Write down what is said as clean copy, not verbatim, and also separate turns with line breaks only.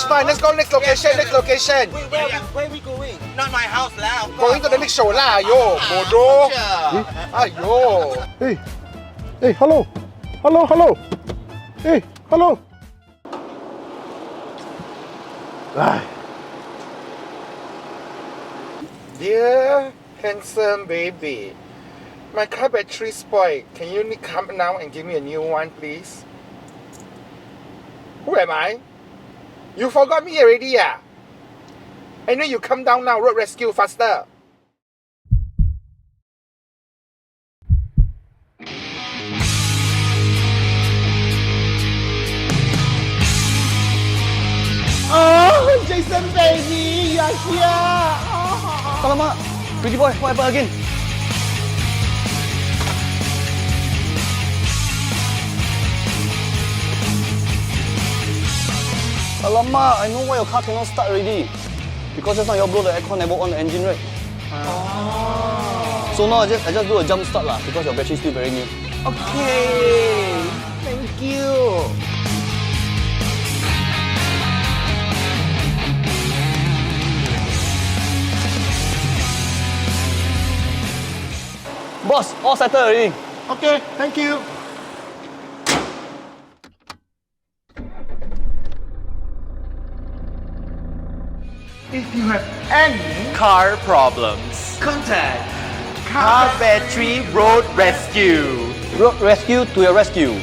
fine. Let's go next location. Next location.
Where we going? Not my house now.
Going to the next show lah. Yo, bodoh. Ayo.
Hey, hello. Hey, hello.
Dear handsome baby, my car battery spoiled. Can you come now and give me a new one, please? Who am I? You forgot me already, yeah? I know you come down now. Road rescue faster.
Oh, Jason baby, you are here.
Alamak, pretty boy, what happened again? Alamak, I know why your car cannot start already. Because just now you blow the aircon, never on the engine, right? So now I just do a jump start lah, because your battery is still very new.
Okay, thank you.
Boss, all settled already.
Okay, thank you.
If you have any
Car problems.
contact
Car battery road rescue.
Road rescue to your rescue.